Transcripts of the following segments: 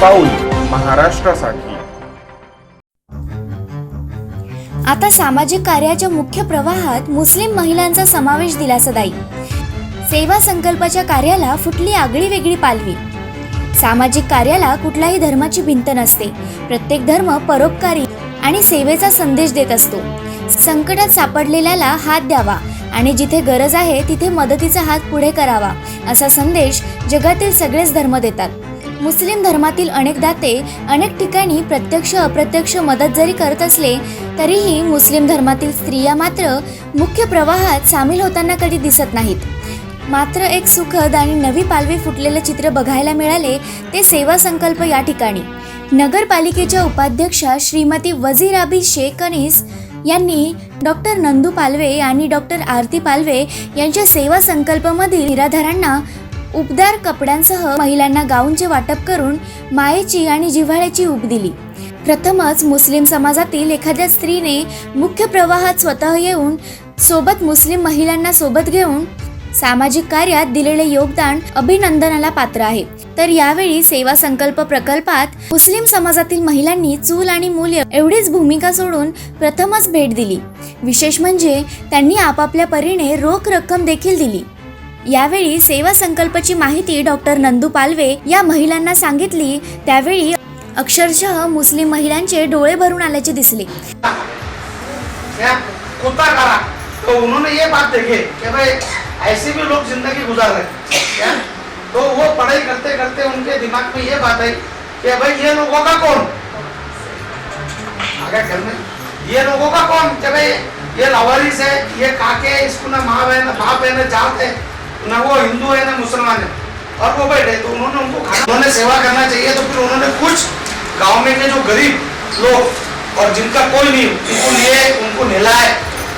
पाऊल महाराष्ट्रासाठी. आता सामाजिक कार्याच्या मुख्य प्रवाहात मुस्लिम महिलांचा समावेश दिलासादायी. सेवा संकल्पाच्या कार्याला फुटली आगळी वेगळी पालवी. सामाजिक कार्याला कुठल्याही धर्माची भिंत नसते. प्रत्येक धर्म परोपकारी आणि सेवेचा संदेश देत असतो. संकटात सापडलेल्याला हात द्यावा आणि जिथे गरज आहे तिथे मदतीचा हात पुढे करावा असा संदेश जगातील सगळेच धर्म देतात. मुस्लिम धर्मातील अनेक दाते अनेक ठिकाणी प्रत्यक्ष अप्रत्यक्ष मदत जरी करत असले तरीही मुस्लिम धर्मातील स्त्रिया मात्र मुख्य प्रवाहात सामील होताना कधी दिसत नाहीत. मात्र एक सुखद आणि नवी पालवी फुटलेले चित्र बघायला मिळाले ते सेवा संकल्प या ठिकाणी. नगरपालिकेच्या उपाध्यक्षा श्रीमती वजीराबी शेख अनीस यांनी डॉक्टर नंदू पालवे आणि डॉक्टर आरती पालवे यांच्या सेवा संकल्पमधील निराधारांना उबदार कपड्यांसह महिलांना गाऊनचे वाटप करून मायेची आणि जिव्हाळ्याची ऊब दिली. प्रथमच मुस्लिम समाजातील एखाद्या स्त्रीने मुख्य प्रवाहात स्वतः येऊन सोबत मुस्लिम महिलांना सोबत घेऊन सामाजिक कार्यात दिलेले योगदान अभिनंदनाला पात्र आहे. तर यावेळी सेवा संकल्प प्रकल्पात मुस्लिम समाजातील महिलांनी चूल आणि मूल एवढीच भूमिका सोडून प्रथमच भेट दिली. विशेष म्हणजे त्यांनी आपापल्या परीने रोख रक्कम देखील दिली. यावेळी सेवा संकल्पाची माहिती डॉक्टर नंदू पालवे या महिलांना सांगितली. त्यावेळी अक्षरशः मुस्लिम महिलांचे डोळे भरून आल्याचे दिसले. तो उन्होंने ये बात देखी कि भाई ऐसे भी लोग जिंदगी गुजार रहे हैं, तो वो पढ़ाई करते करते उनके दिमाग में ये बात आई कि भाई ये लोगों का कौन आगे घर में ये लोगों का कौन कि भाई ये लवारिस है, ये काके, इसको ना माँ है ना बाप है ना जात है ना वो हिंदू है ना मुसलमान है, और वो बैठे तो उन्होंने उनको खाना उन्होंने सेवा करना चाहिए. तो फिर उन्होंने कुछ गाँव में के जो गरीब लोग और जिनका कोई नहीं उनको लिए, उनको नहलाए,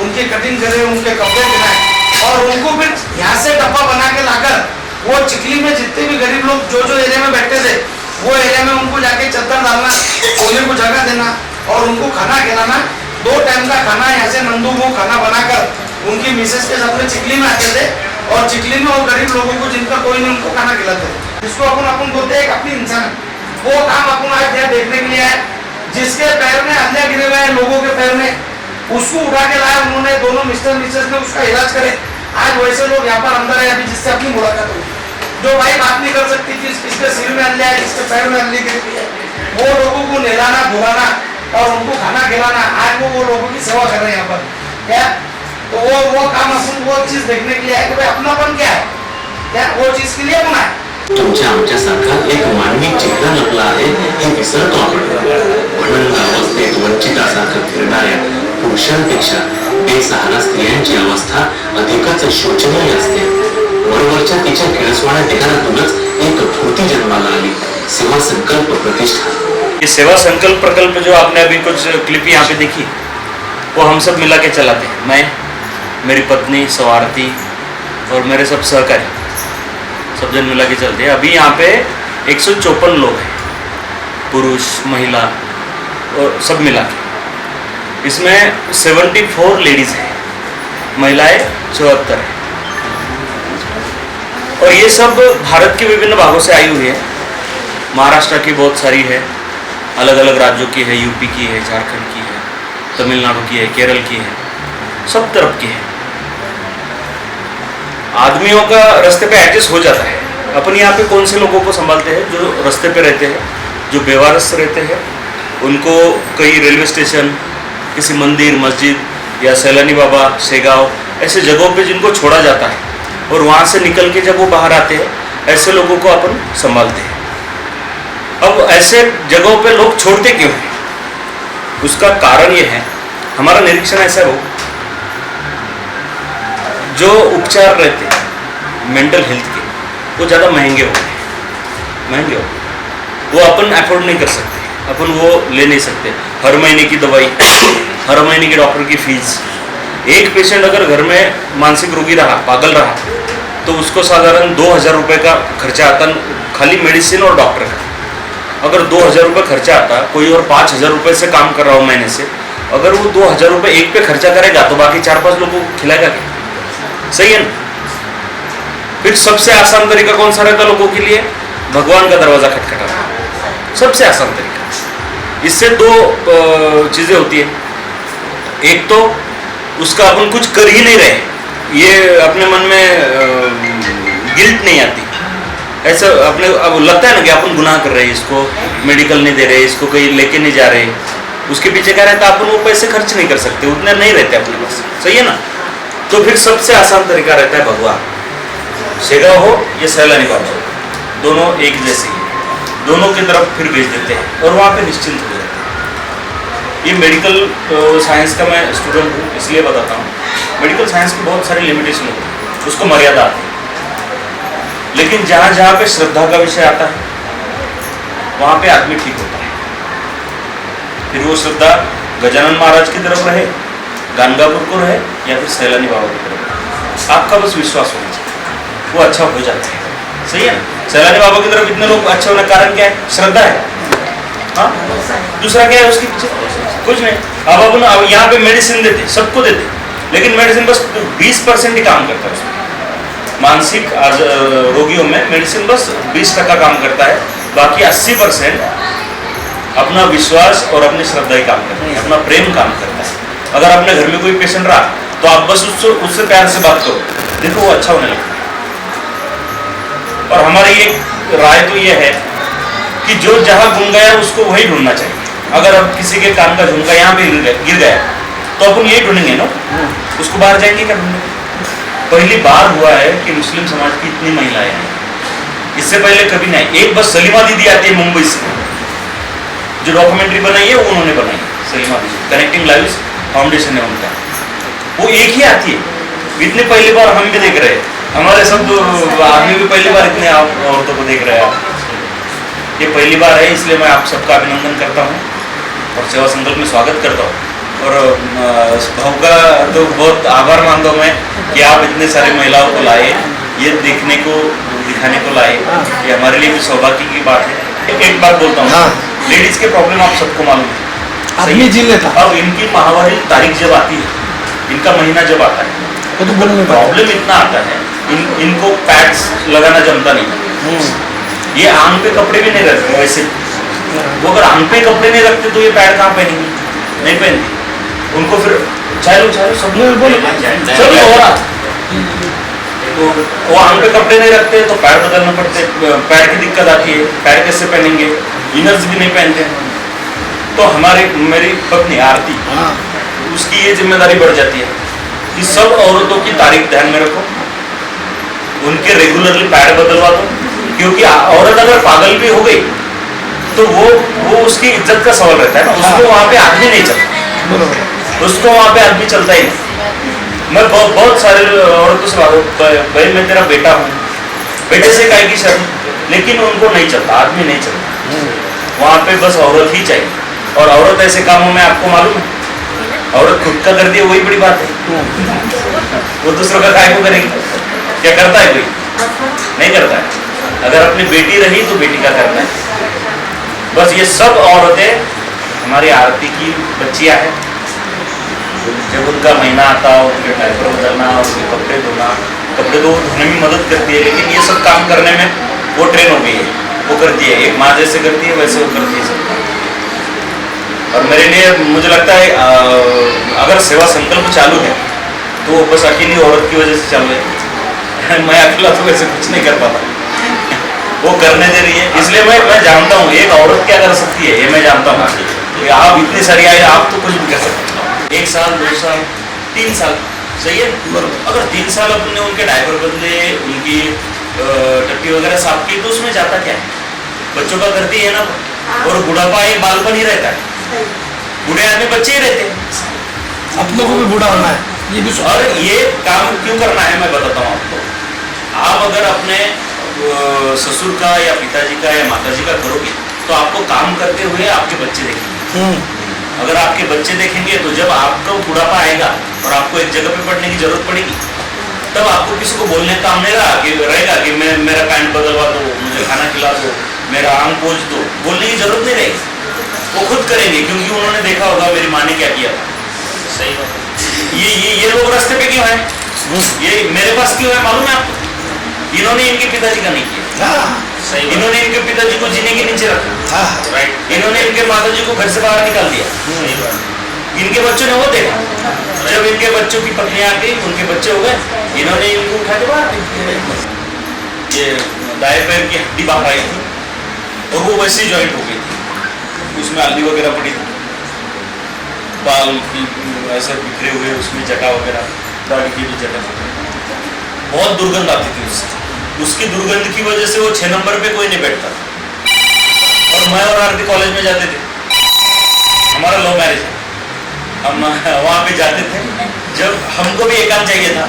उनकी कटिंग करे, उनके कपड़े बनाए और उनको फिर यहाँ से डब्बा बना के लाकर वो चिखली में जितने भी गरीब लोग जो जो एरिया में बैठते थे वो एरिया में उनको जाके चद्दर डालना, सोने को जगह देना और उनको खाना खिलाना. 2 टाइम का खाना यहाँ से नंदू को खाना बनाकर उनकी मिसेस के साथ में चिखली में आते थे और चिखली में वो गरीब लोगों को जिनका कोई नहीं उनको खाना खिलाते थे. जिसको अपन बोलते हैं एक अपनी इंसान, वो काम अपन आज यहाँ देखने के लिए आए. जिसके पैर में हल्ला गिरे हुए हैं लोगों के पैर में, उसको उठा के लाया उन्होंने. दोनों मिस्टर मिसेस ने उसका इलाज करे. आज वैसे लोग यहाँ पर अंदर है अभी जिससे अपनी मुलाकात हुई, जो भाई बात नहीं कर सकती थी किसके सिर में हल्ला है, किसके पैर में हल्ली गिरी है, वो लोगों को नहलाना धुलाना और उनको खाना खिलाना, आज वो लोगों की सेवा कर रहे हैं यहाँ पर. क्या तो वो काम अपन वो चीज देखने के लिए है कि भाई अपनापन क्या है, क्या वो चीज के लिए बना है. तुमच्या आमच्यासारखा एक मानवी चेहरा लपला आहे हे विसरतो आपण. म्हणून अवस्थेत वंचितासारखं फिरणाऱ्या पुरुषांपेक्षा बेसहारा स्त्रियांची अवस्था अधिकच शोचनीय असते. वरवरच्या तिच्या किळसवाण्या ठिकाणातूनच एक कृती जन्माला आली, सेवा संकल्प प्रतिष्ठान. ये सेवा संकल्प प्रकल्प जो आपने अभी कुछ क्लिप यहाँ पे देखी वो हम सब मिला के चलाते हैं. मैं, मेरी पत्नी स्वार्थी और मेरे सब सहकारी सब जन मिला के चलते हैं. अभी यहाँ पे 154 लोग हैं, पुरुष महिला और सब मिला के. इसमें 74 लेडीज़ हैं, महिलाएं 74 हैं. और ये सब भारत के विभिन्न भागों से आई हुई है. महाराष्ट्र की बहुत सारी है, अलग अलग राज्यों की है, यूपी की है, झारखंड की है, तमिलनाडु की है, केरल की है, सब तरफ की है. आदमियों का रास्ते पे एडजस्ट हो जाता है. अपन यहाँ पे कौन से लोगों को संभालते हैं जो रास्ते पे रहते हैं, जो बेवारस रहते हैं, उनको कई रेलवे स्टेशन, किसी मंदिर मस्जिद या सैलानी बाबा शेगांव ऐसे जगहों पे जिनको छोड़ा जाता है और वहाँ से निकल के जब वो बाहर आते हैं ऐसे लोगों को अपन संभालते हैं. अब ऐसे जगहों पे लोग छोड़ते क्यों हैं, उसका कारण ये है, हमारा निरीक्षण ऐसा हो, जो उपचार रहते हैं मेंटल हेल्थ के वो ज़्यादा महंगे हो गए. वो अपन अफोर्ड नहीं कर सकते, अपन वो ले नहीं सकते. हर महीने की दवाई, हर महीने की डॉक्टर की फीस. एक पेशेंट अगर घर में मानसिक रोगी रहा, पागल रहा, तो उसको साधारण 2000 रुपये का खर्चा आता खाली मेडिसिन और डॉक्टर का. अगर 2000 रुपये खर्चा आता, कोई और 5000 रुपये से काम कर रहा हो महीने से, अगर वो 2000 रुपये एक पे खर्चा करेगा तो बाकी 4-5 लोगों को खिलाएगा क्या? सही है ना. फिर सबसे आसान तरीका कौन सा रहता लोगों के लिए? भगवान का दरवाजा खटखटाना. सबसे आसान तरीका। इससे दो चीज़ें होती है, एक तो उसका अपन कुछ कर ही नहीं रहे, ये अपने मन में गिल्ट नहीं आती, ऐसा अपने अब लगता है ना कि अपन गुनाह कर रहे हैं, इसको मेडिकल नहीं दे रहे, इसको कहीं लेके नहीं जा रहे, उसके पीछे क्या रहता है, अपन वो पैसे खर्च नहीं कर सकते, उतने नहीं रहते अपने पास, सही है ना। तो फिर सबसे आसान तरीका रहता है भगवा, शेगाव हो या सैलानी बाबा हो, दोनों एक जैसे ही, दोनों की तरफ फिर भेज देते हैं और वहाँ पे निश्चिंत हो जाते हैं। ये मेडिकल साइंस का मैं स्टूडेंट हूँ इसलिए बताता हूँ, मेडिकल साइंस की बहुत सारी लिमिटेशन होती है, उसको मर्यादा आती है, लेकिन जहाँ जहाँ पे श्रद्धा का विषय आता है वहाँ पे आदमी ठीक होता है। फिर वो श्रद्धा गजानन महाराज की तरफ रहे, गानगापुर को रहे या फिर सैलानी बाबा की तरफ रहे, आपका बस विश्वास होना चाहिए, वो अच्छा हो जाता है, सही है ना। सैलानी बाबा की तरफ इतने लोग अच्छे होने का कारण क्या है, श्रद्धा है। हाँ, दूसरा क्या है उसके पीछे, कुछ नहीं। अब अपन यहाँ पे मेडिसिन देते, सबको देते, लेकिन मेडिसिन बस 20% ही काम करता है उसमें। मानसिक रोगियों में मेडिसिन बस 20% काम करता है, बाकी 80% अपना विश्वास और अपनी श्रद्धा ही काम करती है, अपना प्रेम काम करता है। अगर अपने घर में कोई पेशेंट रहा तो आप बस उससे प्यार से बात करो, देखो वो अच्छा होने लगता है। और हमारी एक राय तो ये है कि जो जहाँ गुम गया उसको वही ढूंढना चाहिए। अगर अब किसी के कान का झुमका यहाँ पे गिर गया तो अपन यही ढूंढेंगे ना, उसको बाहर जाएंगे क्या ढूंढेंगे। पहली बार हुआ है कि मुस्लिम समाज की इतनी महिलाएं हैं, इससे पहले कभी नहीं। एक बस सलीमा दीदी आती है मुंबई से, जो डॉक्यूमेंट्री बनाई है वो उन्होंने बनाई है, सलीमा दीदी, कनेक्टिंग लाइव्स फाउंडेशन है उनका, वो एक ही आती है। इतनी पहली बार हम भी देख रहे हैं, हमारे सब आदमी भी पहली बार इतने औरतों को देख रहे हैं। आप ये पहली बार है, इसलिए मैं आप सबका अभिनंदन करता हूँ और सेवा संकल्प में स्वागत करता हूँ। और भाव का तो बहुत आभार मानता हूँ मैं कि आप इतने सारे महिलाओं को लाए, ये देखने को दिखाने को लाए, ये हमारे लिए भी सौभाग्य की बात है। एक बात बोलता हूँ, लेडीज के प्रॉब्लम आप सबको मालूम है, सही है। अब इनकी माहवारी तारीख जब आती है, इनका महीना जब आता है, तो प्रॉब्लम इतना आता है, इनको पैड्स लगाना जमता नहीं। ये आंग पे कपड़े भी नहीं रखते, वैसे वो अगर आंग पे कपड़े नहीं रखते तो ये पैड कहाँ पहनेंगे, नहीं पहनते। उनको फिर चाहे सब हो रहा, तो वो आंग पे कपड़े नहीं रखते तो पैड बदलना पड़ते, पैड की दिक्कत आती है, पैड कैसे पहनेंगे, इनर्स भी नहीं पहनते। तो मेरी पत्नी आरती, उसकी ये जिम्मेदारी बढ़ जाती है कि सब औरतों की तारीख ध्यान में रखो, उनके रेगुलरली पैड बदलवा दो, क्योंकि औरत अगर पागल भी हो गई तो वो उसकी इज्जत का सवाल रहता है ना, उसको वहाँ पे आदमी नहीं चलता, उसको वहाँ पे आदमी चलता ही नहीं। मैं बहुत सारे औरतों से भाई मैं तेरा बेटा हूँ, बेटे से काय की शर्म, लेकिन उनको नहीं चलता, आदमी नहीं चलता, वहाँ पे बस औरत ही चाहिए। और औरत ऐसे कामों में आपको मालूम है, औरत खुद का कर दिए वही बड़ी बात है, वो दूसरों का काय को करेगी, क्या करता है कोई, नहीं करता है। अगर अपनी बेटी रही तो बेटी का करना है। बस ये सब औरतें हमारी आरती की बच्चियां हैं। जब उनका महीना आता, उनके डायपर बदलना, उनके कपड़े धोना, कपड़े तो धोने में मदद करती है, लेकिन ये सब काम करने में वो ट्रेन हो गई है, वो करती है, एक माँ जैसे करती है वैसे वो करती है सब काम। और मेरे लिए मुझे लगता है अगर सेवा संकल्प चालू है तो वो बस अकेली औरत की वजह से चालू है। मैं अकेला तो वैसे कुछ नहीं कर पाता, वो करने दे रही है, इसलिए मैं जानता हूँ एक औरत क्या कर सकती है, ये मैं जानता हूँ। आप इतनी सारी आई, आप तो कुछ भी कर सकते हो। 1 साल 2 साल 3 साल, सही है। अगर 3 साल अपने उनके डायपर बदले, उनकी टट्टी वगैरह साफ की, तो उसमें जाता क्या है, बच्चों का करती है ना। और बुढ़ापा एक बालपन ही रहता है, बूढ़े आदमी बच्चे ही रहते हैं, अपनों को भी बूढ़ा होना है, ये भी। और ये काम क्यों करना है मैं बताता हूँ आपको। आप अगर अपने ससुर का या पिताजी का या माताजी का करोगे तो आपको काम करते हुए आपके बच्चे देखेंगे। अगर आपके बच्चे देखेंगे तो जब आपका बुढ़ापा आएगा और आपको एक जगह पे पढ़ने की जरूरत पड़ेगी, तब आपको किसी को बोलने का काम नहीं रहेगा कि मेरा पैंट बदलवा दो, मुझे खाना खिला दो, मेरा आंग पोंछ दो, बोलने की जरूरत नहीं रहेगी। वो खुद करेंगे, क्योंकि उन्होंने देखा होगा मेरी माँ ने क्या किया था। सही बात। ये लोग रास्ते पे क्यों है, ये मेरे पास क्यों है मालूम है आपको? इन्होंने इनके पिताजी का नहीं किया, सही बात। इन्होंने इनके पिताजी को जीने के नीचे रखा, हाँ राइट। इन्होंने इनके माताजी को घर से बाहर निकाल दिया, सही बात। इनके बच्चों ने वो देखा, जब इनके बच्चों की पत्नियां आ गई, उनके बच्चे हो गए, इन्होंने इनको उठा के बाहर फेंक दिया। ये दाएं पैर की हड्डी बाहर आई थी और वो वैसी जॉइंट हो गई थी, उसमें हल्दी वगैरह पड़ी थी, बाल की ऐसे बिखरे हुए, उसमें जटा वगैरह, दाढ़ी की भी जटा, बहुत दुर्गंध आती थी उससे। उसकी दुर्गंध की वजह से वो 6 नंबर पे कोई नहीं बैठता था। और मैं और आरती कॉलेज में जाते थे, हमारा लव मैरिज है, हम वहाँ पे जाते थे। जब हमको भी एकांत चाहिए था,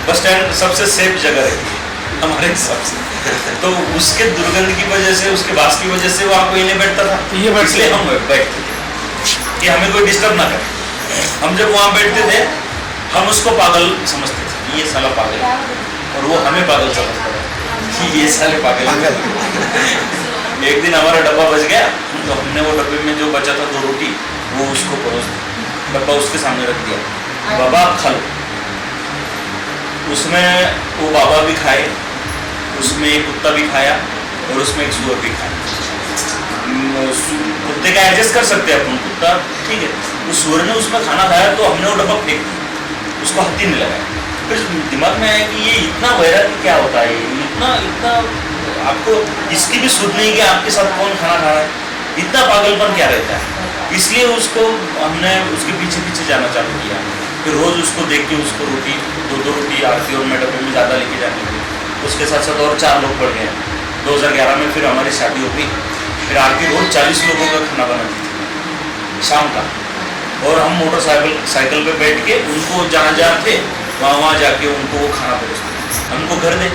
बस स्टैंड सबसे सेफ जगह रहती है हमारे हिसाब से, तो उसके दुर्गंध की वजह से, उसके बास की वजह से वहाँ कोई नहीं बैठता था, ये बैठते इसलिए हम बैठते थे कि हमें कोई डिस्टर्ब ना करे। हम जब वहाँ बैठते थे, हम उसको पागल समझते थे, ये साला पागल है, और वो हमें पागल समझता था कि ये साले पागल है। एक दिन हमारा डब्बा बच गया, तो हमने वो डब्बे में जो बचा था 2 रोटी, वो उसको परोस दी, डब्बा उसके सामने रख दिया, बाबा आप खा लो। उसमें वो बाबा भी खाए, उसमें एक कुत्ता भी खाया और उसमें एक सुअर भी खाया। कुत्ते का एडजस्ट कर सकते हैं अपन, कुत्ता ठीक है, उस सुअर ने उसमें खाना खाया तो हमने वो डब्बा फेंक दिया, उसको हाथ ही नहीं लगाया। फिर दिमाग में आया कि ये इतना वैराग्य क्या होता है, इतना इतना आपको इसकी भी सुध नहीं कि आपके साथ कौन खाना खा रहा है, इतना पागलपन क्या रहता है। इसलिए उसको हमने उसके पीछे पीछे जाना चालू किया। फिर रोज़ उसको देख के उसको रोटी 2-2 रोटी आरती और मैं डब्बे में ज़्यादा लेके जाने लगी। उसके साथ साथ और 4 लोग बढ़ गए। 2011 में फिर हमारी शादी हो गई। फिर आरती रोज़ 40 लोगों का खाना बनाती थी शाम का, और हम मोटरसाइकिल पे बैठ के उनको जहाँ जहाँ थे वहाँ जाके उनको वो खाना परोसते, हमको घर दे।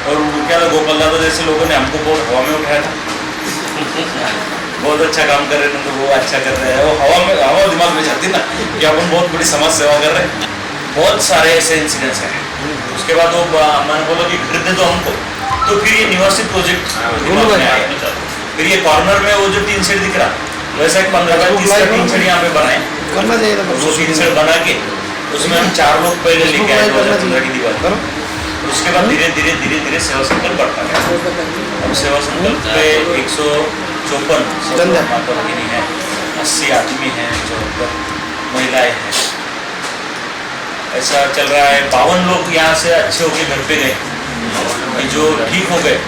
और वो क्या था, गोपाल दादा जैसे लोगों ने हमको बहुत हवा में उठाया था बहुत अच्छा काम कर रहे थे, तो वो अच्छा कर रहे हैं, वो हवा दिमाग में जाती ना कि अपन बहुत बड़ी समाज सेवा कर रहे हैं। बहुत सारे ऐसे इंसिडेंट्स हैं। उसके बाद वो मैंने बोला कि घर दे दो हमको, तो फिर ये निवासी प्रोजेक्ट दिमाग में आया। फिर ये कॉर्नर में वो जो 3 शेड दिख रहा, वैसा एक 15 बाय 30 का 3 शेड यहाँ पे बनाए, करना चाहिए था। वो 3 शेड बना के उसमें हम 4 लोग पहले लेके आए 2015 की दीवार। उसके बाद धीरे धीरे धीरे धीरे सेवा संकल्प बढ़ता गया। अब सेवा संकल्प पे 154 माता भगिनी है, 80 आदमी हैं, 74 महिलाएं हैं। ऐसा चल रहा है। 52 लोग यहाँ से अच्छे होके घर पे गए जो ठीक हो गए।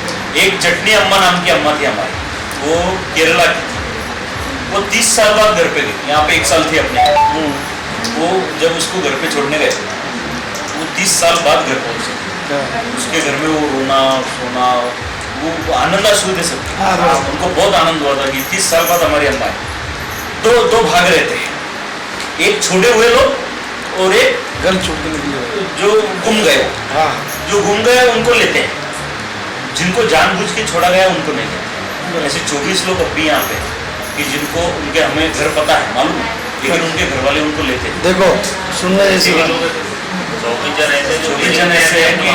एक चटनी अम्मा नाम की अम्मा थी हमारी, वो केरला की थी, वो 30 साल बाद घर पे गई। यहाँ पे 1 साल थी अपने, वो जब उसको घर पे छोड़ने गए, वो 30 साल बाद घर पहुंचे। उसके घर में वो रोना सोना, वो आनंद आंसू दे सकते, उनको बहुत आनंद हुआ था कि 30 साल बाद हमारी अम्मा है। दो भाग रहे थे, एक छोड़े हुए लोग और एक घर छोड़ने के लिए जो गुम गए। जो गुम गए उनको लेते हैं, जिनको जानबूझ के छोड़ा गया उनको नहीं लेते। ऐसे 24 लोग अब भी यहाँ पे कि जिनको उनके हमें घर पता है, मालूम है, लेकिन उनके घर वाले उनको लेते हैं। देखो सुनने जैसी बात। 24 जन ऐसे हैं कि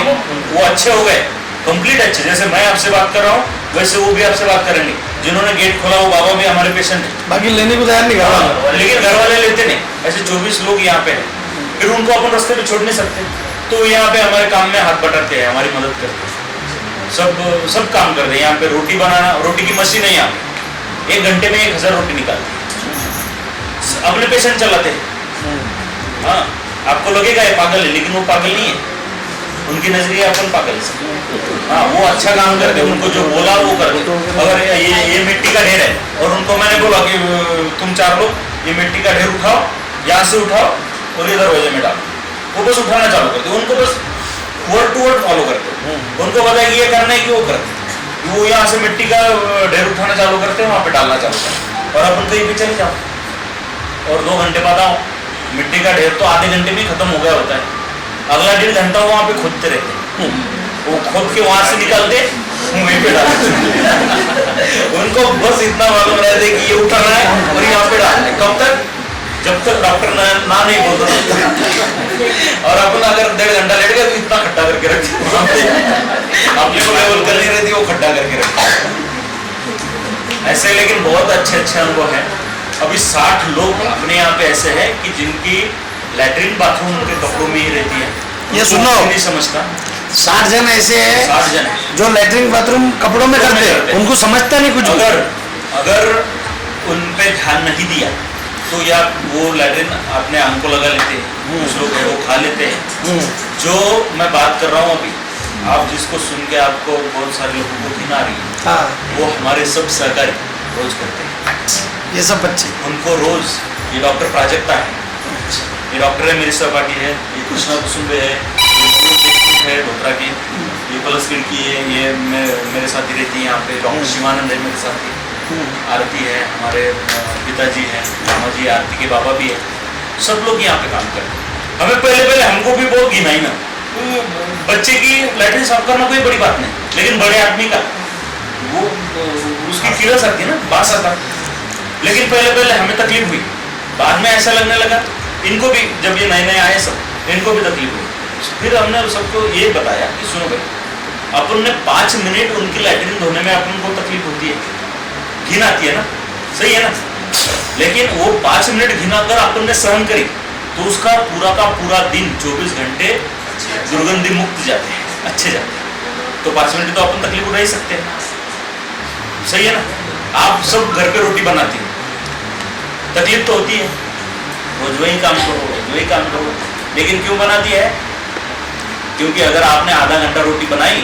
वो अच्छे हो गए, कंप्लीट अच्छे। जैसे मैं आपसे बात कर रहा हूँ वैसे वो भी आपसे बात करेंगे। जिन्होंने गेट खोला वो बाबा भी हमारे पेशेंट है, बाकी लेने को तैयार नहीं करा, लेकिन घर वाले लेते नहीं। ऐसे 24 लोग यहाँ पे हैं। फिर उनको अपन रास्ते पे छोड़ नहीं सकते, तो यहाँ पे हमारे काम में हाथ बटाते हैं, हमारी मदद करते हैं, सब काम करते हैं। यहाँ पे रोटी बनाना, रोटी की मशीन है यहाँ पे, 1 घंटे में 1000 रोटी निकालते हैं, अपने पेशेंट चलाते हैं। हाँ, आपको लगेगा ये पागल है, लेकिन वो पागल नहीं है, उनकी नजरिए अपन पागल है। हाँ, वो अच्छा काम करते, उनको जो बोला वो करते। अगर ये मिट्टी का ढेर है और उनको मैंने बोला कि तुम 4 लोग ये मिट्टी का ढेर उठाओ, यहाँ से उठाओ और ये दरवाजे में डालो, वो बस उठाना चालू करते, उनको बस वर्ड टू वर्ड फॉलो करते। उनको पता है कि ये करना है कि वो करते, वो यहाँ से मिट्टी का ढेर उठाना चालू करते हैं, वहाँ पे डालना चालू करते, और अपन कहीं भी चले जाओ और 2 घंटे बाद आओ, मिट्टी का ढेर तो आधे घंटे में खत्म हो गया होता है। अगला 1.5 घंटा वहाँ पे खोदते रहते, वो खोद के वहां से निकालते वहीं पे डालते। उनको बस इतना मालूम रहता है कि ये उठाना है और यहाँ पे डालना है। कब तक? जब तक डॉक्टर ना नहीं बोलता। और अपन अगर 1.5 घंटा लेट गए तो इतना खड्डा करके रखते, अपने को लेवल करनी रहती, वो खड्डा करके रखते ऐसे। लेकिन बहुत अच्छे अनुभव है। अभी 60 लोग अपने यहाँ पे ऐसे हैं कि जिनकी लैट्रिन बाथरूम उनके कपड़ों में ही रहती है। ये सुनो, नहीं समझता 60 जन ऐसे हैं 60 जन है। जो लेटरिन बाथरूम कपड़ों में करते हैं, उनको समझता नहीं कुछ। अगर उन पे ध्यान नहीं दिया तो या वो लैट्रिन अपने आंख को लगा लेते हैं, कुछ लोग हैं वो खा लेते हैं। जो मैं बात कर रहा हूँ अभी, आप जिसको सुन के आपको बहुत सारे लोगों को घिन आ रही है, हाँ, वो हमारे सब सहकारी रोज करते हैं। ये सब बच्चे उनको रोज, ये डॉक्टर प्राजक्ता है, ये डॉक्टर है मेरी सहपाठी है, ये कृष्णा कुसुम्बे है, ये टेक्निक है डोटरा की, ये पलस खिड़की है, ये मेरे साथ ही रहती है यहाँ पे। डॉक्टर शिवानंद है मेरे साथ ही, आरती है, हमारे पिताजी हैं, मामा जी, आरती के बाबा भी है, सब लोग यहाँ पे काम करते हैं। हमें पहले हमको भी बहुत घिन आई ना, बच्चे की लैट्रिन साफ करना कोई बड़ी बात नहीं, लेकिन बड़े आदमी का वो उसकी किलस आती है ना, बास आता। लेकिन पहले हमें तकलीफ हुई, बाद में ऐसा लगने लगा इनको भी, जब ये नए नए आए सब इनको भी तकलीफ हुई। फिर हमने सबको ये बताया कि सुनो भाई, अपन ने 5 मिनट उनकी लैट्रिन धोने में अपन को तकलीफ होती है, घिन आती है ना, सही है ना, लेकिन वो 5 मिनट घिना कर अपन ने सहन करी तो उसका पूरा का पूरा दिन 24 घंटे दुर्गंधि मुक्त जाते हैं, अच्छे जाते हैं। तो 5 मिनट तो अपन तकलीफ उठा ही सकते हैं, सही है ना। आप सब घर पे रोटी बनाती हो, तकलीफ तो होती है, रोज वही काम करो, रोज वही काम करो, लेकिन क्यों बनाती है? क्योंकि अगर आपने आधा घंटा रोटी बनाई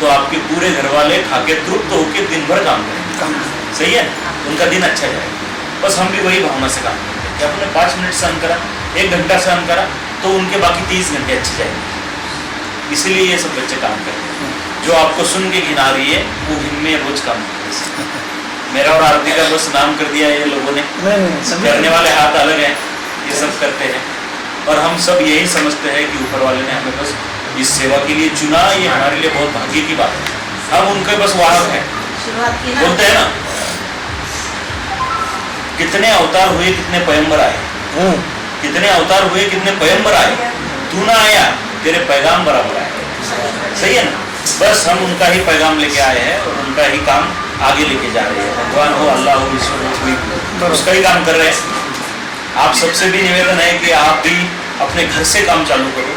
तो आपके पूरे घर वाले खाके तृप्त होकर दिन भर काम करेंगे, सही है, उनका दिन अच्छा जाएगा। बस हम भी वही भावना से काम करते हैं कि आपने 5 मिनट सहन करा, 1 घंटा सहन करा, तो उनके बाकी 30 घंटे अच्छे जाएंगे। इसीलिए ये सब बच्चे काम करते हैं। जो आपको सुन के घिन आ रही है वो घिन में रोज काम करते हैं। मेरा और आरती का बस नाम कर दिया ये लोगों ने, करने वाले हाथ अलग हैं, ये सब करते हैं। और हम सब यही समझते हैं कि ऊपर वाले ने हमें बस इस सेवा के लिए चुना, ये हमारे लिए बहुत भाग्य की बात है। हम उनके बस वाहक हैं, बोलते हैं ना, कितने अवतार हुए कितने पैगंबर आए, कितने अवतार हुए कितने पैगंबर आए, तू ना आया तेरे पैगाम बराबर आए, सही है ना। बस हम उनका ही पैगाम लेके आए हैं और उनका ही काम आगे लेके जा रहे हैं। भगवान हो, अल्लाह हो, ईश्वर हो, कोई भी उसका ही काम कर रहे हैं। आप सबसे भी निवेदन है कि आप भी अपने घर से काम चालू करो,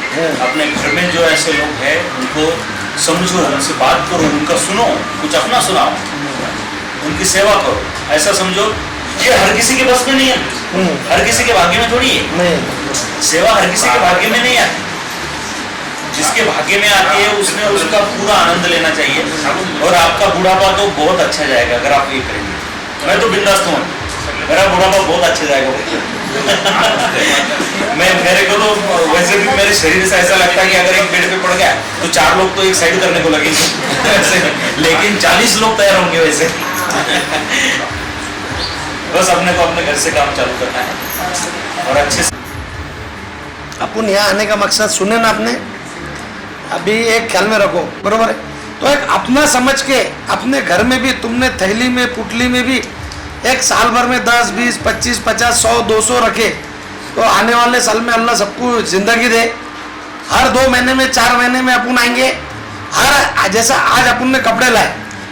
अपने घर में जो ऐसे लोग हैं उनको समझो, उनसे बात करो, उनका सुनो, कुछ अपना सुनाओ, उनकी सेवा करो। ऐसा समझो ये हर किसी के बस में नहीं है, हर किसी के भाग्य में थोड़ी है, सेवा हर किसी के भाग्य में नहीं आती। जिसके भाग्य में आती है उसने उसका पूरा आनंद लेना चाहिए और आपका बुढ़ापा तो बहुत अच्छा जाएगा अगर आप ये करेंगे। मैं तो बिंदास हूँ, मेरा बुढ़ापा बहुत अच्छा जाएगा। मेरे को तो वैसे भी मेरे शरीर से ऐसा लगता है कि अगर एक बेड पे पड़ गया तो 4 लोग तो एक साइड करने को लगेंगे लेकिन 40 लोग तैयार होंगे वैसे। बस अपने को अपने घर से काम चालू करना है और अच्छे से। अपन यहाँ आने का मकसद सुने ना आपने, अभी एक ख्याल में रखो, बरोबर है। तो एक अपना समझ के अपने घर में भी तुमने थैली में पुटली में भी एक साल भर में 10, 20, 25, 50, 100, 200 रखे तो आने वाले साल में अल्लाह सबको जिंदगी दे। हर 2 महीने में 4 महीने में अपन आएंगे। हर जैसा आज अपन ने कपड़े लाए,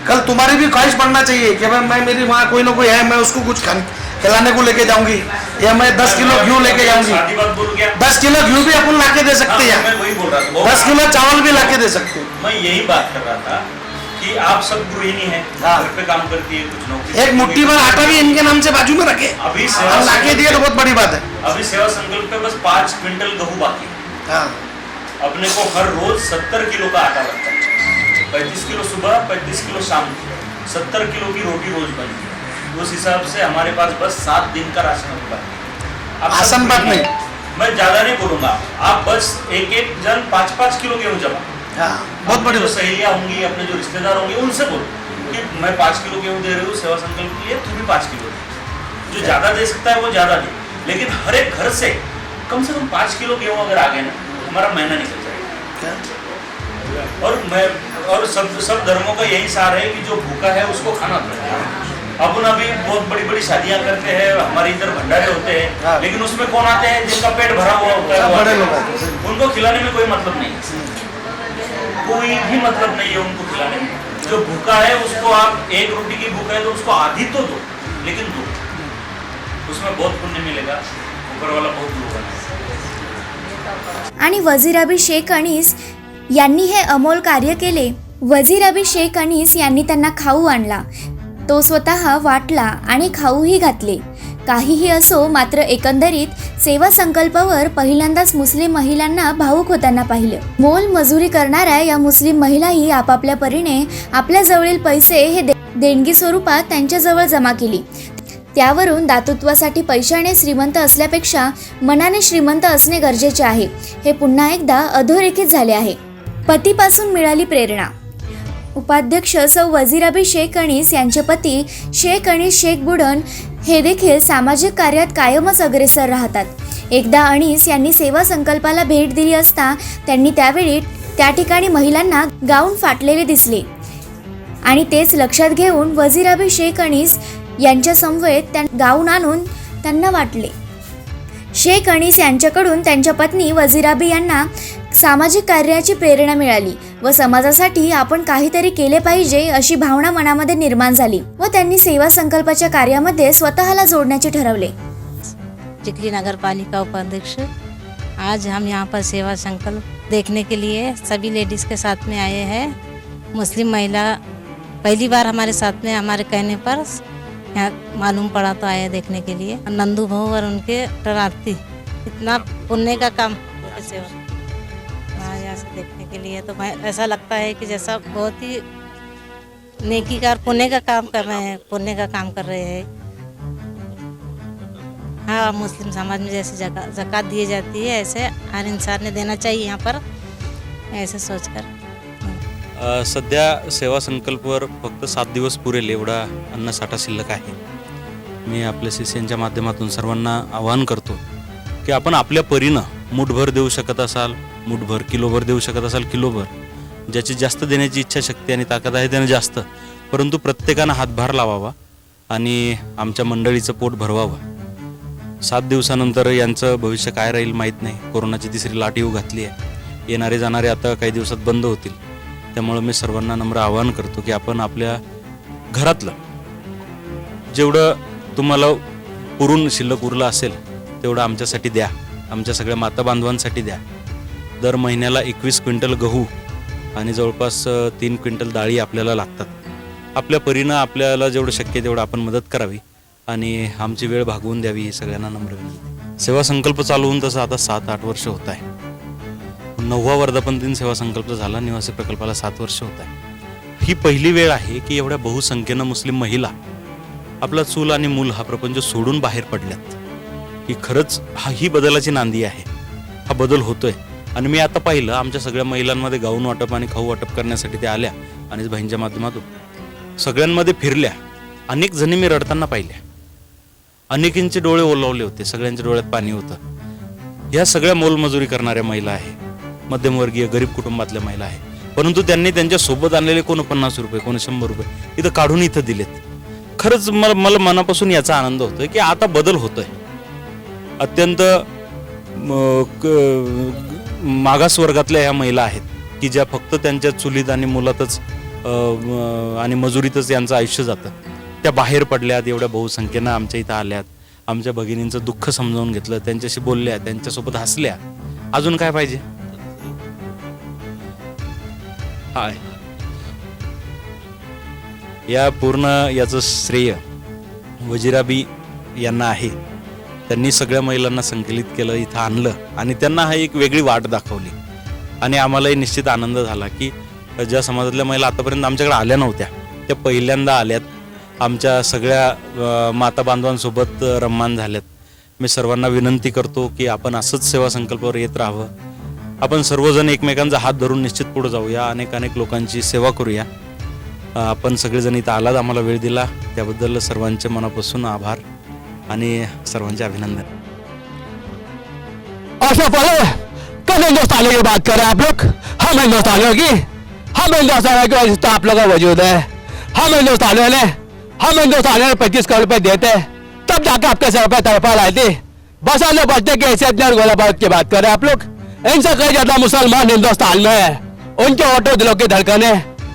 कल तुम्हारी भी ख्वाहिश बढ़ना चाहिए कि भाई मैं, मेरी वहाँ कोई ना कोई है, मैं उसको कुछ खिलाने को लेके जाऊंगी, या मैं 10 किलो घी लेके जाऊंगी। 10 किलो घी भी अपन ला के दे सकते हैं, 10 किलो चावल भी ला के दे सकते हैं। मैं यही बात कर रहा था कि आप सब गृहिणी हैं, घर पे काम करती है, कुछ नौकरी, एक मुट्ठी भर आटा भी इनके नाम से बाजू में रखे, अभी ला के दिए तो बहुत बड़ी बात है। अभी सेवा संकल्प पे बस 5 क्विंटल गेहूं बाकी है। हाँ, अपने को हर रोज 70 किलो का आटा लगता है, 35 किलो सुबह, 35 किलो शाम, 70 किलो की रोटी रोज बनती है। उस हिसाब से हमारे पास बस 7 दिन का राशन होगा। आसान बात नहीं, मैं ज्यादा नहीं बोलूंगा, आप बस एक जन 5-5 किलो गेहूं जमा, हाँ, बहुत बड़ी जो बात। सहेलियां होंगी, अपने जो रिश्तेदार होंगे उनसे बोलो कि मैं 5 किलो गेहूं दे रही हूँ सेवा संकल्प के लिए, तू भी 5 किलो दे। जो ज्यादा दे सकता है वो ज्यादा दे, लेकिन हर एक घर से कम 5 किलो गेहूं अगर आ गए ना तो हमारा महीना निकल जाएगा। और सब धर्मों का यही सार है कि जो भूखा है उसको खाना चाहिए। अपन अभी बहुत बड़ी बड़ी शादियां करते हैं, हमारे इधर भंडारे होते हैं, हाँ। लेकिन उसमें कौन आते हैं जिनका पेट भरा हुआ होता है, बड़े लोग आते हैं। उनको खिलाने में कोई मतलब नहीं है, कोई भी मतलब नहीं है उनको खिलाने में। जो भूखा है उसको आप 1 रोटी की भूख है तो उसको आधी तो दो, लेकिन दो, उसमें बहुत पुण्य मिलेगा, ऊपर वाला बहुत दूर है। आणि वजीर अभी शेख अनीस यांनी हे अमोल कार्य केले. वजीर अबी शेख अनीस यांनी त्यांना खाऊ आणला, तो स्वतः वाटला आणि खाऊही घातले. काहीही असो, मात्र एकंदरीत सेवा संकल्पावर पहिल्यांदाच मुस्लिम महिलांना भावुक होताना पाहिलं. मोल मजुरी करणाऱ्या या मुस्लिम महिलाही आपापल्या परीने आपल्या जवळील पैसे हे देणगी स्वरूपात त्यांच्याजवळ जमा केली. त्यावरून दातृत्वासाठी पैशाने श्रीमंत असल्यापेक्षा मनाने श्रीमंत असणे गरजेचे आहे हे पुन्हा एकदा अधोरेखित झाले आहे. पतीपासून मिळाली प्रेरणा. उपाध्यक्ष सौ वजीर अबी शेख अनीस यांचे पती शेख अनीस शेख बुडन हे देखील सामाजिक कार्यात कायमच अग्रेसर राहतात. एकदा अनीस यांनी सेवा संकल्पाला भेट दिली असता त्यांनी त्यावेळी त्या ठिकाणी महिलांना गाऊन फाटलेले दिसले आणि तेच लक्षात घेऊन वजीर अबी शेख अनीस यांच्या समवेत गाऊन आणून त्यांना वाटले. शेख अनीस यांच्याकडून त्यांच्या पत्नी वजीर अबी यांना सामाजिक कार्याची प्रेरणा मिळाली व समाजासाठी आपण काहीतरी केले पाहिजे अशी भावना मनामध्ये निर्माण झाली व त्यांनी सेवा संकल्पाच्या कार्यामध्ये स्वतःला जोडण्याचे ठरवले. चिखली नगर पालिका उपाध्यक्ष, आज हम यहाँ पर सेवा संकल्प देखने के लिए सभी लेडीज़ के साथ में आए हैं. मुस्लिम महिला पहली बार हमारे साथ में, हमारे कहने पर यहाँ मालूम पड़ा तो आए देखने के लिए. नंदू भाऊ और उनके शरणार्थी, इतना पुण्य का काम सेवा यहाँ से देखने के लिए तो ऐसा लगता है कि जैसा बहुत ही नेकी का पुण्य का काम कर रहे हैं, पुण्य का काम कर रहे हैं. हाँ, मुस्लिम समाज में जैसे ज़कात दी जाती है ऐसे हर इंसान ने देना चाहिए यहाँ पर, ऐसे सोचकर. सध्या सेवा संकल्पवर फक्त 7 दिवस पुरेल एवढा अन्नसाठा शिल्लक आहे. मी आपल्या CCNच्या माध्यमातून सर्वांना आवाहन करतो की आपण आपल्या परीनं मुठभर देऊ शकत असाल मुठभर, किलोभर देऊ शकत असाल किलोभर, ज्याची जास्त देण्याची इच्छाशक्ती आणि ताकद आहे त्याने जास्त, परंतु प्रत्येकानं हातभार लावावा आणि आमच्या मंडळीचं पोट भरवावं. 7 दिवसानंतर यांचं भविष्य काय राहील माहीत नाही. कोरोनाची 3री लाट येऊ घातली आहे. येणारे जाणारे आता काही दिवसात बंद होतील. त्यामुळं मी सर्वांना नम्र आवाहन करतो की आपण आपल्या घरातलं जेवढं तुम्हाला पुरून शिल्लक उरलं असेल तेवढं आमच्यासाठी द्या, आमच्या सगळ्या माता बांधवांसाठी द्या. दर महिन्याला 21 क्विंटल गहू आणि जवळपास 3 क्विंटल डाळी आपल्याला लागतात. आपल्या परीनं आपल्याला जेवढं शक्य तेवढं आपण मदत करावी आणि आमची वेळ भागवून द्यावी ही सगळ्यांना नम्र विनंती. सेवा संकल्प चालू होऊन तसं आता 7-8 वर्ष होत आहे. 9वा वर्धापन दिन सेवा संकल्प झाला. निवासी प्रकल्पाला 7 वर्ष होत आहे. ही पहिली वेळ आहे की एवढ्या बहुसंख्येनं मुस्लिम महिला आपला चूल आणि मूल हा प्रपंच सोडून बाहेर पडल्यात. ही खरंच ही बदलाची नांदी आहे. हा बदल होतोय आणि मी आता पाहिलं आमच्या सगळ्या महिलांमध्ये गाऊन वाटप आणि खाऊ वाटप करण्यासाठी त्या आल्या आणि बहिणीच्या माध्यमातून सगळ्यांमध्ये फिरल्या. अनेक जणी मी रडताना पाहिल्या. अनेकींचे डोळे ओलावले होते, सगळ्यांच्या डोळ्यात पाणी होतं. ह्या सगळ्या मोलमजुरी करणाऱ्या महिला आहे, मध्यमवर्गीय गरीब कुटुंबातल्या महिला आहे, परंतु त्यांनी त्यांच्या सोबत आणलेले कोण 50 रुपये, कोण 100 रुपये इथं काढून इथं दिलेत. खरंच मला मनापासून याचा आनंद होतोय की आता बदल होतोय. अत्यंत मागास वर्गातल्या ह्या महिला आहेत की ज्या फक्त त्यांच्या चुलीत आणि मुलातच आणि मजुरीतच यांचं आयुष्य जातं. त्या बाहेर पडल्यात, एवढ्या बहुसंख्येनं आमच्या इथं आल्यात, आमच्या भगिनींचं दुःख समजावून घेतलं, त्यांच्याशी बोलल्या, त्यांच्यासोबत हसल्या. अजून काय पाहिजे? हाय, या पूर्ण याचं श्रेय वजीर अबी यांना आहे. त्यांनी सगळ्या महिलांना संकलित केलं, इथं आणलं आणि त्यांना हा एक वेगळी वाट दाखवली आणि आम्हालाही निश्चित आनंद झाला की ज्या समाजातल्या महिला आतापर्यंत आमच्याकडे आल्या नव्हत्या त्या पहिल्यांदा आल्यात, आमच्या सगळ्या माता बांधवांसोबत रम्मान झाल्यात. मी सर्वांना विनंती करतो की आपण असंच सेवा संकल्पावर येत राहावं. आपण सर्वजण एकमेकांचा हात धरून निश्चित पुढे जाऊया, अनेक लोकांची सेवा करूया. आपण सगळेजण इथं आलात, आम्हाला वेळ दिला त्याबद्दल सर्वांचे मनापासून आभार आणि सर्वांचे अभिनंदन. कल हिंदुस्तानी की बात करें आप लोग, हम हिंदुस्तानियों की, हम हिंदुस्तानियों की वजह से आप लोगों का वजूद है. हम हिंदुस्तानियों ने 25 करोड़ रुपए देते तब जाकर आपके सर पर तरफा लाई थी. बस आने बचने की हैसियत में गोलाबाद की बात करें आप लोग. इनसे कई ज्यादा मुसलमान हिंदुस्तान में है, उनके ऑटो दिलों की धड़कने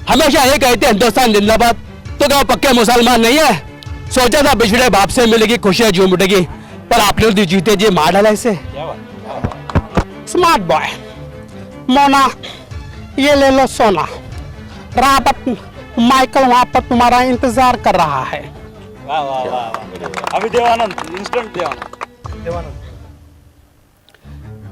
हमेशा ये कहते हैं हिंदुस्तान जिंदाबाद. तो क्या पक्के मुसलमान नहीं है? सोचा था बिछड़े बाप से मिलेगी खुशियां झूम उठेगी, पर आप लोग जीते जी मार डाला इसे. स्मार्ट बॉय मोना ये ले लो सोना। रॉबर्ट माइकल वहाँ पर तुम्हारा इंतजार कर रहा है। वाह वाह वाह वाह। अभी देवानंद, इंस्टेंट देवानंद।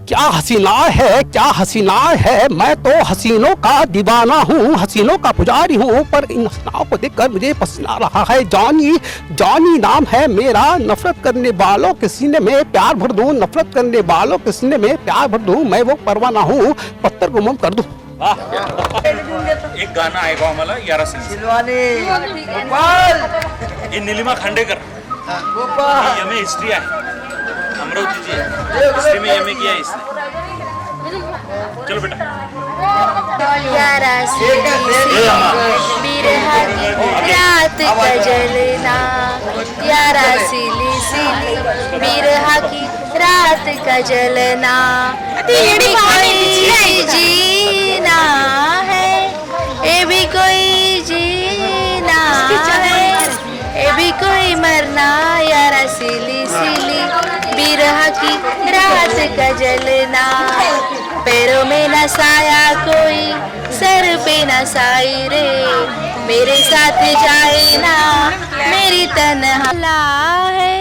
क्या हसीना है, क्या हसीना है, मैं तो हसीनों का दीवाना हूँ, हसीनों का पुजारी हूँ, पर इन हसीनाओं को देखकर मुझे पसीना आ रहा है। जॉनी, जॉनी नाम है मेरा, नफरत करने वालों के सीने में प्यार भर दूँ, नफरत करने वालों के सीने में प्यार भर दूँ, मैं वो परवाना हूँ, पत्थर को मोम कर दूँ। एक गाणं ऐकावं आम्हाला यारा ही Nilima Khandekar, M A history आहे, अमरावतीची आहे, हिस्ट्री में एम ए किया है इसने। चलो बेटा। रात का जलना, यारा सिली सिली बिरहा की रात का जलना, ये भी कोई जीना है, ये भी कोई जीना है, ये भी कोई मरना, यारा सिली सिली बिरहा की रात का जलना, पैरों में न साया कोई, सर पे न साई रे, मेरे साथ जाए ना मेरी तन्हा है,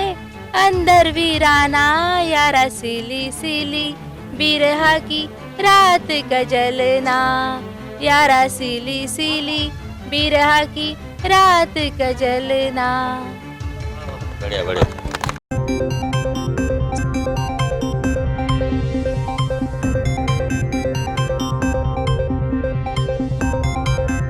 अंदर वीराना, यारा सिली सिली बिरहा की रात का जलना, यारा सिली सिली बिरहा की रात का जलना। बढ़िया बढ़िया।